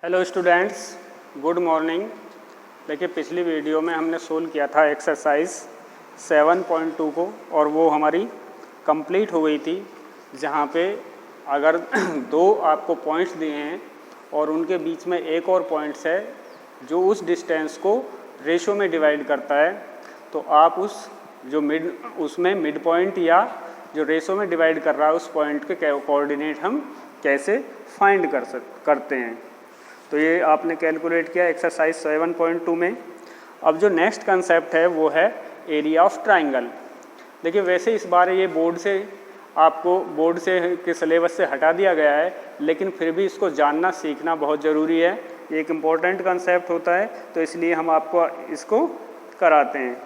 Hello students, good morning. देखिए, पिछली video में हमने सोल्व किया था एक्सरसाइज 7.2 को और वो हमारी कंप्लीट हो गई थी, जहाँ पे अगर दो आपको पॉइंट्स दिए हैं और उनके बीच में एक और पॉइंट्स है जो उस डिस्टेंस को रेशो में डिवाइड करता है, तो आप उसमें मिड पॉइंट या जो रेशो में डिवाइड कर रहा है उस पॉइंट के कोऑर्डिनेट हम कैसे फाइंड करते हैं। तो ये आपने कैलकुलेट किया एक्सरसाइज 7.2 में। अब जो नेक्स्ट कंसेप्ट है वो है एरिया ऑफ ट्राइंगल। देखिए, वैसे इस बार ये बोर्ड से के सिलेबस से हटा दिया गया है, लेकिन फिर भी इसको जानना सीखना बहुत ज़रूरी है। ये एक इम्पॉर्टेंट कंसेप्ट होता है, तो इसलिए हम आपको इसको कराते हैं।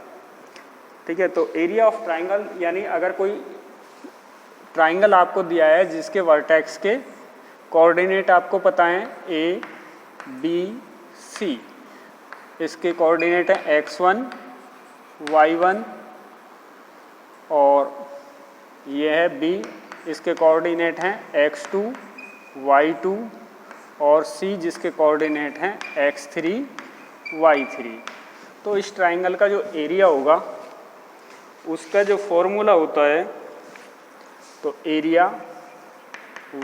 ठीक है, तो एरिया ऑफ ट्राइंगल यानी अगर कोई ट्राइंगल आपको दिया है जिसके वर्टेक्स के कोऑर्डिनेट आपको पता है ए बी सी, इसके कोऑर्डिनेट है x1 y1 और ये है b, इसके कोऑर्डिनेट हैं x2 y2 और c जिसके कोऑर्डिनेट हैं x3 y3। तो इस ट्राइंगल का जो एरिया होगा उसका जो फॉर्मूला होता है, तो एरिया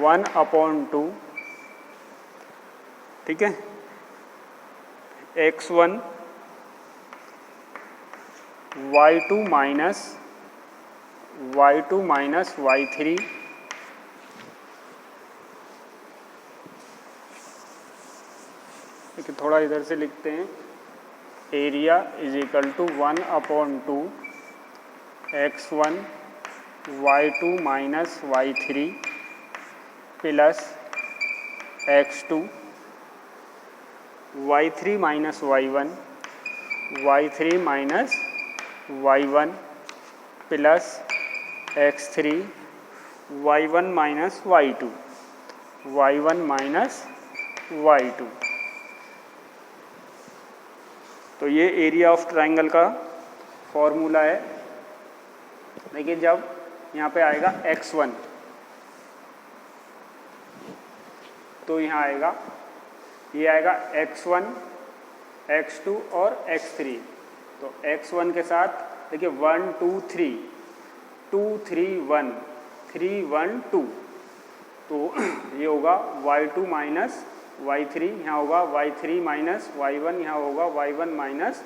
1/2, ठीक है, x1 y2 माइनस y3 देखिए, थोड़ा इधर से लिखते हैं। Area is equal to 1/2 x1 y2 minus y3 plus x2 y3 minus y1 y3 minus y1 plus x3 y1 minus y2 y1 minus y2। तो ये एरिया ऑफ ट्राइंगल का formula है। देखिए, जब यहाँ पे आएगा x1 तो यहाँ आएगा, ये आएगा x1 x2 और x3। तो x1 के साथ देखिए 1 2 3 2 3 1 3 1 2, तो ये होगा y2 माइनस y3, यहाँ होगा y3 माइनस y1, यहाँ होगा y1 माइनस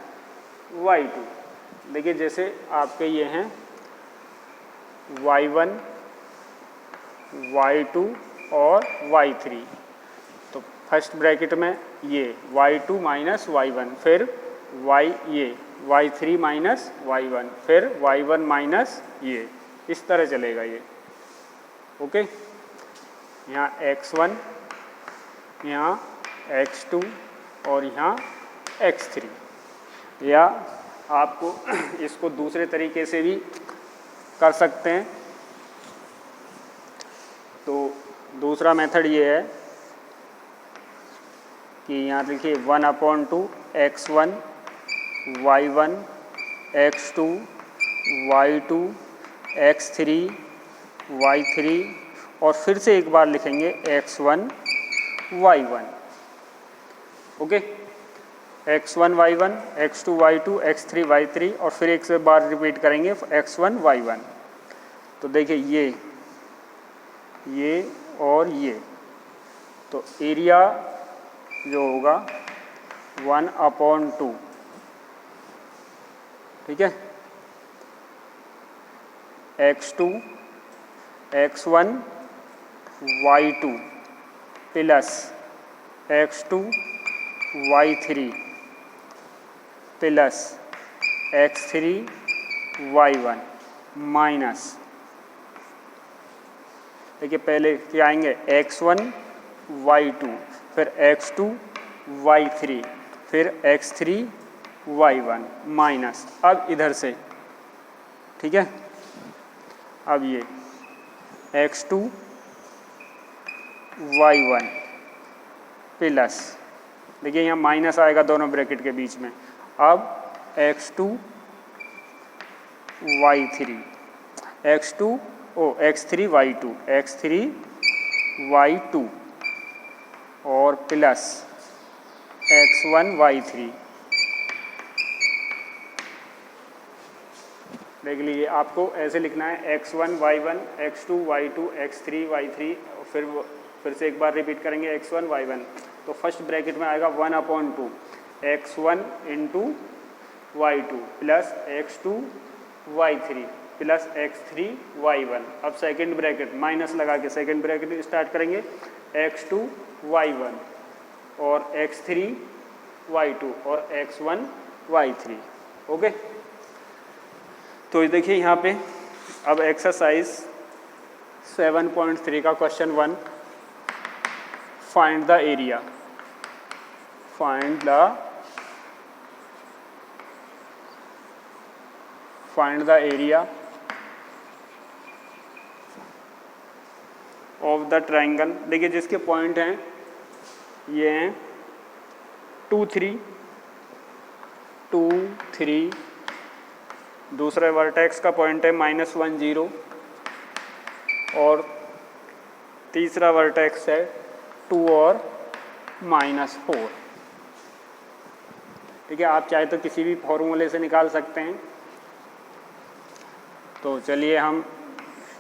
y2। देखिए, जैसे आपके ये हैं y1 y2 और y3, तो फर्स्ट ब्रैकेट में ये y2 माइनस y1, फिर y3 माइनस y1, फिर y1 माइनस ये, इस तरह चलेगा ये। ओके, यहाँ x1, यहाँ x2 और यहाँ x3। या आपको इसको दूसरे तरीके से भी कर सकते हैं। तो दूसरा मेथड ये है कि यहाँ देखिए 1/2 x1 y1 x2 y2 x3 y3 और फिर से एक बार लिखेंगे x1 y1। Okay, x1 y1 x2 y2 x3 y3 और फिर एक से बार रिपीट करेंगे x1 y1। तो देखिए ये और ये, तो एरिया जो होगा 1/2, ठीक है, x2 x1 y2 plus x2 y3 plus x3 y1 minus, देखिए पहले क्या आएंगे x1 y2, फिर x2 y3, फिर x3 y1 माइनस। अब इधर से, ठीक है, अब ये x2 y1 प्लस, देखिए यहाँ माइनस आएगा दोनों ब्रैकेट के बीच में। अब x2 y3 x3 y2 और प्लस x1 y3। देख लीजिए, आपको ऐसे लिखना है x1 y1 x2 y2 x3 y3, फिर से एक बार रिपीट करेंगे x1 y1। तो फर्स्ट ब्रैकेट में आएगा 1/2 x1 into y2 plus x2 y3 plus x3 y1। अब सेकंड ब्रैकेट माइनस लगा के सेकंड ब्रैकेट स्टार्ट करेंगे x2 y1 और x3 y2 और x1 y3। ओके, तो देखिए यहाँ पे अब एक्सरसाइज 7.3 का question 1, find the area. Find the area of the triangle. देखिए जिसके पॉइंट हैं ये हैं 2 3 2 3, दूसरे वर्टेक्स का पॉइंट है -1 0 और तीसरा वर्टेक्स है 2 और -4। ठीक है, आप चाहे तो किसी भी फॉर्मूले से निकाल सकते हैं। तो चलिए हम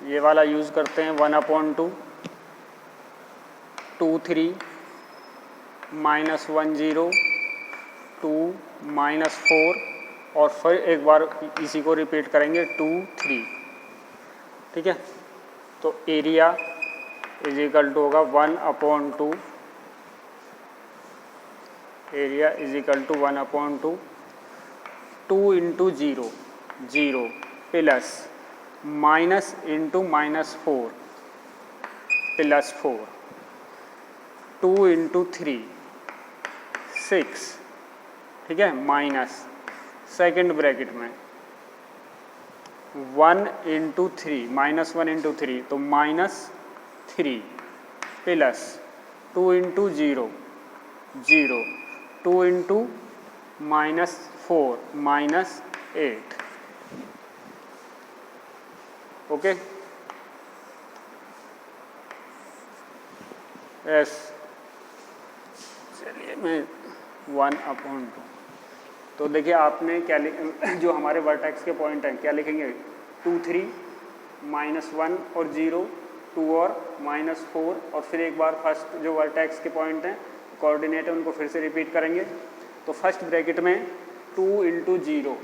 ये वाला यूज़ करते हैं 1/2 2 3 -1 0 2 -4 और फिर एक बार इसी को रिपीट करेंगे 2 3। ठीक है, तो एरिया इज इक्वल टू होगा 1/2, area is equal to 1/2 2 into 0 0 plus minus into -4 plus 4 2 into 3 6। ठीक है, माइनस सेकेंड ब्रैकेट में 1 इंटू 3 -1 इंटू 3 तो -3 plus 2 into 0 0 2 into -4 -8। Okay, yes, चलिए मैं 1/2। तो देखिए आपने क्या जो हमारे वर्टेक्स के पॉइंट हैं क्या लिखेंगे 2 3 -1 और 0 2 और -4 और फिर एक बार फर्स्ट जो वर्टेक्स के पॉइंट हैं कोऑर्डिनेट है उनको फिर से रिपीट करेंगे। तो फर्स्ट ब्रैकेट में 2 इंटू 0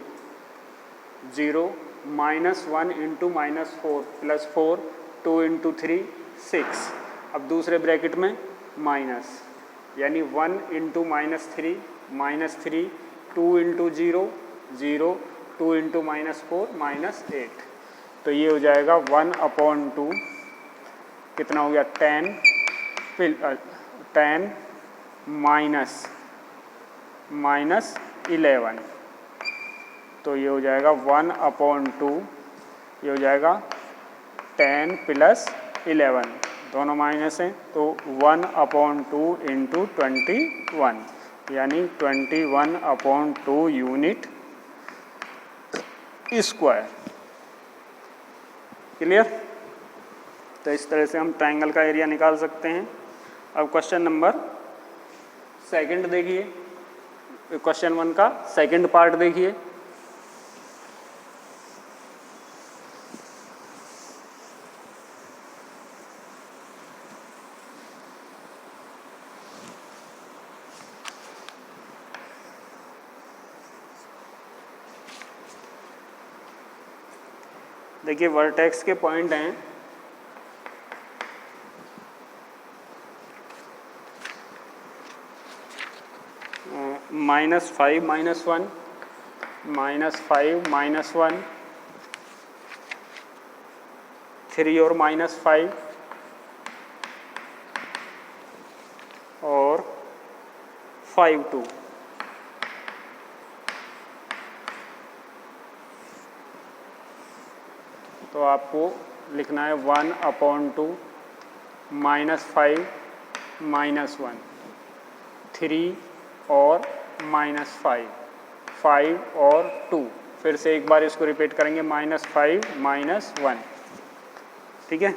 0 -1 इंटू -4 प्लस 4 2 इंटू 3 6। अब दूसरे ब्रैकेट में माइनस यानी 1 इंटू -3 -3 2 इंटू 0 0 2 इंटू -4 -8। तो ये हो जाएगा 1/2 कितना हो गया 10 -11। तो ये हो जाएगा 1/2, ये हो जाएगा 10 प्लस 11, दोनों माइनस हैं तो 1/2 इंटू 21 यानी 21/2 यूनिट स्क्वायर। क्लियर? तो इस तरह से हम ट्रायंगल का एरिया निकाल सकते हैं। अब क्वेश्चन नंबर सेकंड देखिए, क्वेश्चन 1 का सेकंड पार्ट देखिए। देखिए वर्टेक्स के पॉइंट हैं -5 -1 -5 -1 3 और -5 और 5 2। तो आपको लिखना है 1/2 -5 -1 3 और -5 5 और 2। फिर से एक बार इसको रिपीट करेंगे -5 -1। ठीक है,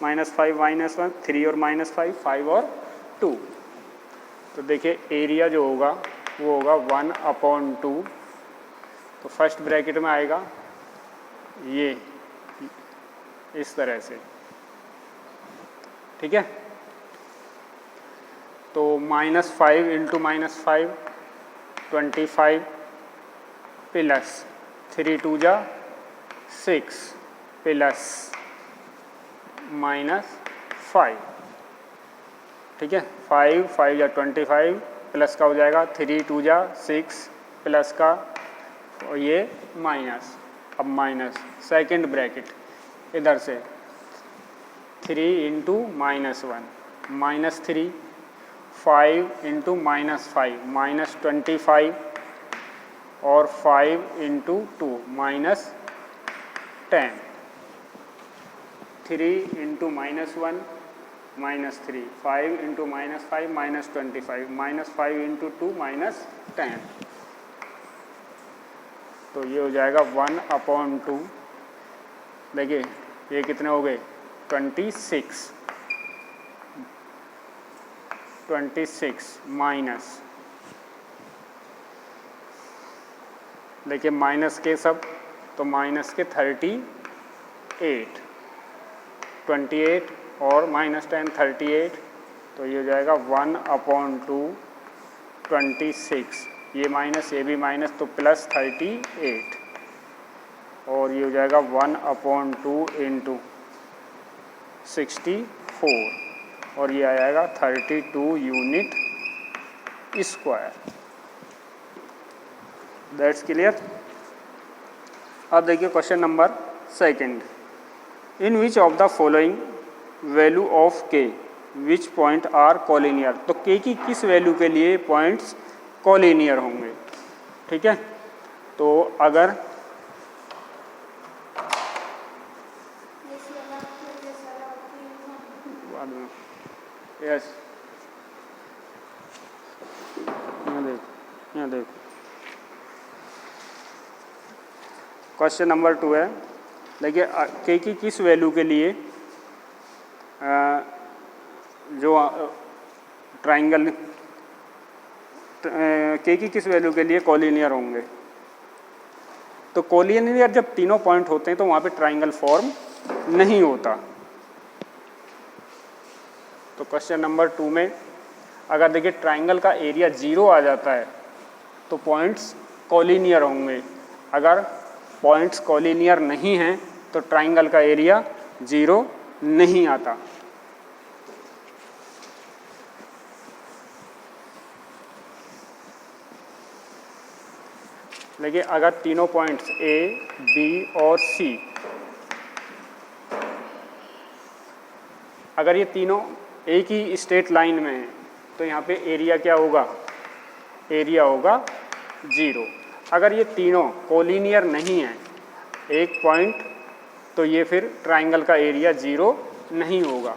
-5 -1 3 और -5 5 और 2। तो देखिए एरिया जो होगा वो होगा 1/2। तो फर्स्ट ब्रैकेट में आएगा ये इस तरह से, ठीक है। तो -5 इंटू -5 25 प्लस 3 2 जा 6 प्लस -5, ठीक है। 5 5 जा 25 प्लस का हो जाएगा 3 2 जा 6 प्लस का और ये माइनस। अब माइनस सेकेंड ब्रैकेट इधर से 3 इंटू -1 -3, 5 इंटू -5 -25 और 5 इंटू 2 -10, 3 इंटू -1 -3, 5 इंटू -5 -25 -5 इंटू 2 -10। तो ये हो जाएगा 1/2। देखिए ये कितने हो गए 26 माइनस, देखिए माइनस के सब, तो माइनस के 38, 28 और -10 38, तो ये हो जाएगा 1/2 26, ये माइनस ये भी माइनस तो प्लस 38, और ये हो जाएगा 1/2 इंटू 64 और ये आ जाएगा 32 यूनिट स्क्वायर। That's clear. अब देखिए question number second, in which of the following value of के विच पॉइंट आर कोलिनियर। तो के की किस वैल्यू के लिए पॉइंट्स कोलिनियर होंगे, ठीक है। तो अगर यस यहाँ देख क्वेश्चन नंबर 2 है। देखिए के की किस वैल्यू के लिए जो ट्राइंगल के की किस वैल्यू के लिए कोलिनियर होंगे। तो कोलिनियर जब तीनों पॉइंट होते हैं तो वहाँ पे ट्राइंगल फॉर्म नहीं होता। तो क्वेश्चन नंबर 2 में अगर देखिए ट्राइंगल का एरिया 0 आ जाता है तो पॉइंट्स कोलिनियर होंगे। अगर पॉइंट्स कोलिनियर नहीं हैं तो ट्राइंगल का एरिया 0 नहीं आता। देखिए अगर तीनों पॉइंट्स A, B और C, अगर ये तीनों एक ही स्ट्रेट लाइन में है तो यहाँ पे एरिया क्या होगा, एरिया होगा 0। अगर ये तीनों कोलिनियर नहीं है एक पॉइंट तो ये फिर ट्राइंगल का एरिया 0 नहीं होगा।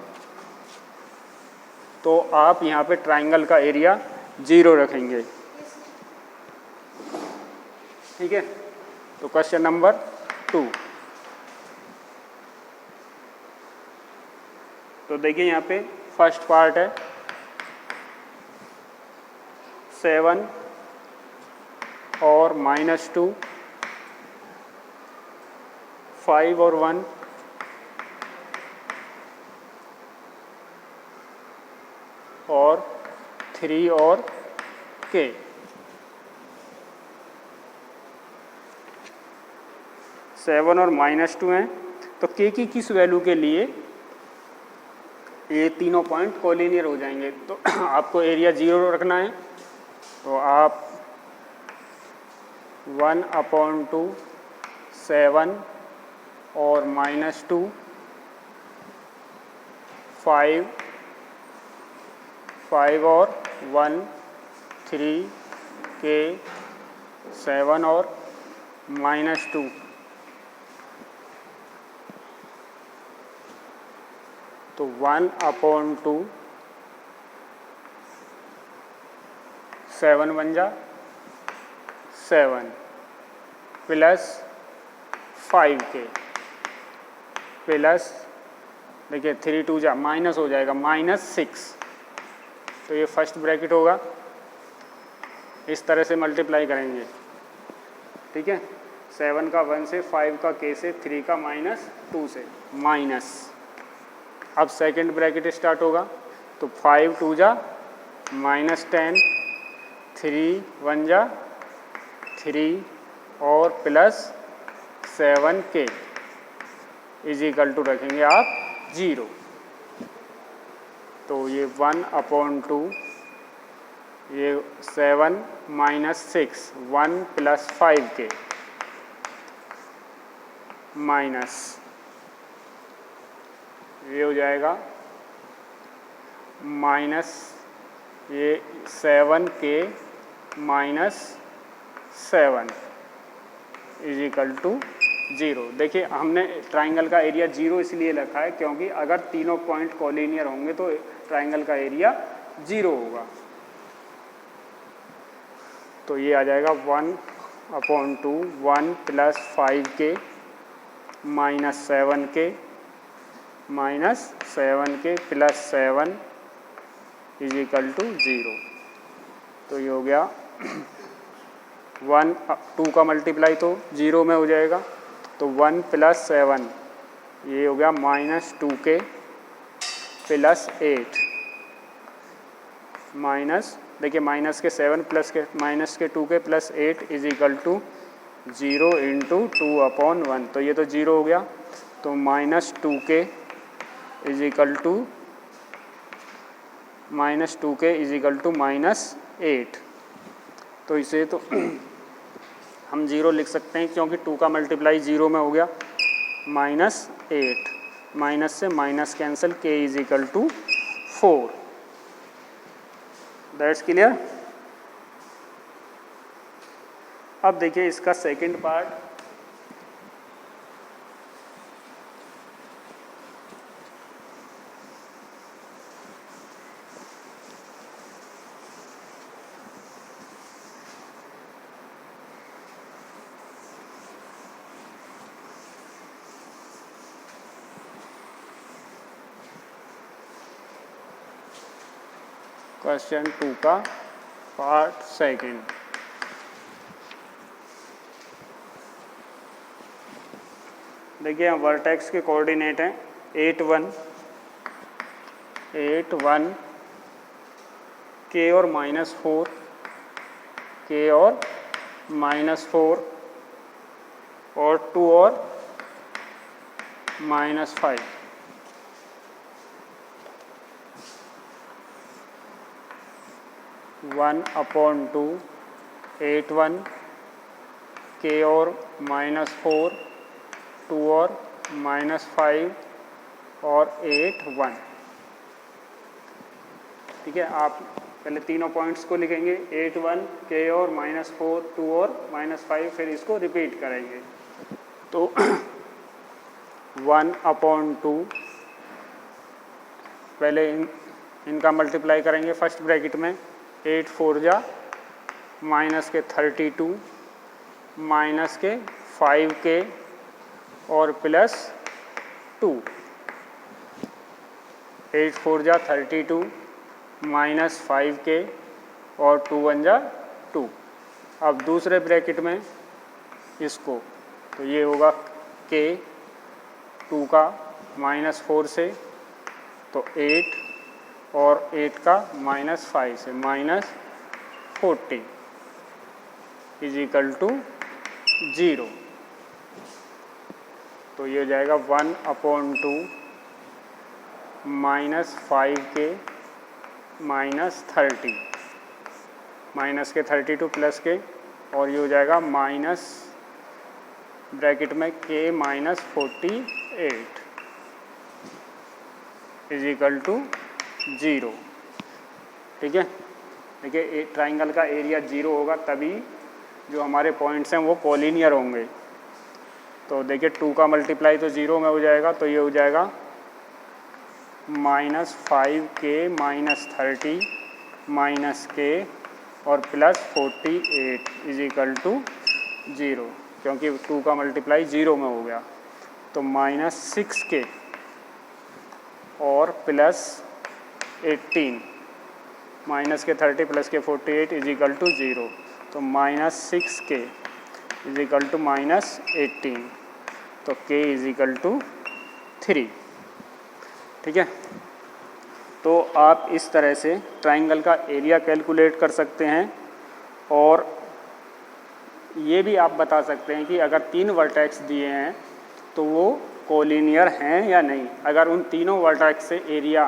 तो आप यहाँ पे ट्राइंगल का एरिया 0 रखेंगे, ठीक है। तो क्वेश्चन नंबर 2, तो देखिए यहाँ पे फर्स्ट पार्ट है 7 और -2, 5 और 1, और 3 और k। सेवन और -2 हैं तो k की किस वैल्यू के लिए ये तीनों पॉइंट कोलिनियर हो जाएंगे। तो आपको एरिया 0 रखना है तो आप 1/2 7 और -2 5 और 1 3 k 7 और -2, तो 1/2 7 बन जा 7 प्लस 5k प्लस देखिए 3 2 जा माइनस हो जाएगा -6, तो ये फर्स्ट ब्रैकेट होगा, इस तरह से मल्टीप्लाई करेंगे, ठीक है। 7 का 1 से, 5 का k से, 3 का -2 से, माइनस। अब सेकंड ब्रैकेट स्टार्ट होगा, तो 5 2 जा -10, 3 1 जा 3 और plus 7k is equal to रखेंगे आप 0। तो ये 1/2, ये 7 -6, 1 + 5k माइनस, ये हो जाएगा माइनस ये 7k -7 इज इक्वल टू 0। देखिए हमने ट्राइंगल का एरिया 0 इसलिए रखा है क्योंकि अगर तीनों पॉइंट कोलिनियर होंगे तो ट्राइंगल का एरिया 0 होगा। तो ये आ जाएगा 1/2, 1 + 5k -7k -7k + 7 is equal to 0। तो ये हो गया 1 2 का मल्टीप्लाई तो 0 में हो जाएगा, तो 1 + 7 ये हो गया -2k + 8 माइनस, देखिए माइनस के 7 प्लस के माइनस के 2k + 8 इज इक्वल टू 0 × 2/1। तो ये तो 0 हो गया, तो -2k इज इक्वल टू -8। तो इसे तो हम 0 लिख सकते हैं क्योंकि 2 का मल्टीप्लाई 0 में हो गया, -8 माइनस से minus cancel, k is equal to 4। That's clear. अब देखिए इसका सेकंड पार्ट, क्वेश्चन 2 का पार्ट सेकंड। देखिए यहाँ वर्टेक्स के कोऑर्डिनेट हैं 8 1 k और -4, k और -4 और 2 और -5। वन अपॉन 2 8 1 k और -4, 2 और -5 और 8 1। ठीक है, आप पहले तीनों पॉइंट्स को लिखेंगे 8 1 k और -4, 2 और -5, फिर इसको रिपीट करेंगे। तो 1/2 पहले इनका मल्टीप्लाई करेंगे फर्स्ट ब्रैकेट में, 8 4 जा माइनस के 32 माइनस के 5k और प्लस 2, 8 4 जा 32 माइनस 5k और 2 1 जा 2। अब दूसरे ब्रैकेट में इसको, तो ये होगा k 2 का -4 से, तो 8 और 8 का -5 से, -40 इज इक्वल टू 0। तो ये हो जाएगा 1/2 -5k -30 माइनस के 32 प्लस के, और ये हो जाएगा माइनस ब्रैकेट में k -48 इज इक्वल टू 0। ठीक है, देखिए ट्राइंगल का एरिया 0 होगा तभी जो हमारे पॉइंट्स हैं वो कोलिनियर होंगे। तो देखिए 2 का मल्टीप्लाई तो 0 में हो जाएगा, तो ये हो जाएगा -5k -30 -k और प्लस 48 इज इक्वल टू 0, क्योंकि 2 का मल्टीप्लाई 0 में हो गया। तो -6k और प्लस 18 माइनस के 30 प्लस के 48 इज इक्वल टू 0, तो -6k इज इक्वल टू -18, तो k इज इक्वल टू 3। ठीक है, तो आप इस तरह से ट्राइंगल का एरिया कैलकुलेट कर सकते हैं और ये भी आप बता सकते हैं कि अगर 3 वर्टेक्स दिए हैं तो वो कोलिनियर हैं या नहीं। अगर उन तीनों वर्टेक्स से एरिया,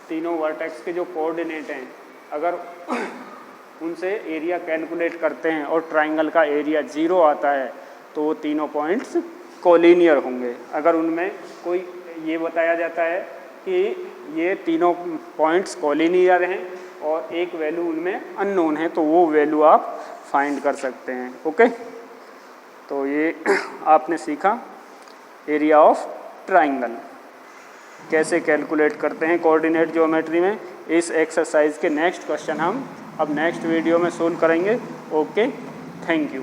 तीनों वर्टेक्स के जो कोऑर्डिनेट हैं, अगर उनसे एरिया कैलकुलेट करते हैं और ट्राइंगल का एरिया 0 आता है तो वो तीनों पॉइंट्स कोलिनियर होंगे। अगर उनमें कोई ये बताया जाता है कि ये तीनों पॉइंट्स कोलिनियर हैं और एक वैल्यू उनमें अननोन है, तो वो वैल्यू आप फाइंड कर सकते हैं। ओके, तो ये आपने सीखा एरिया ऑफ ट्राइंगल कैसे कैलकुलेट करते हैं कोऑर्डिनेट ज्योमेट्री में। इस एक्सरसाइज के नेक्स्ट क्वेश्चन हम अब नेक्स्ट वीडियो में सोल्व करेंगे। Okay, thank you.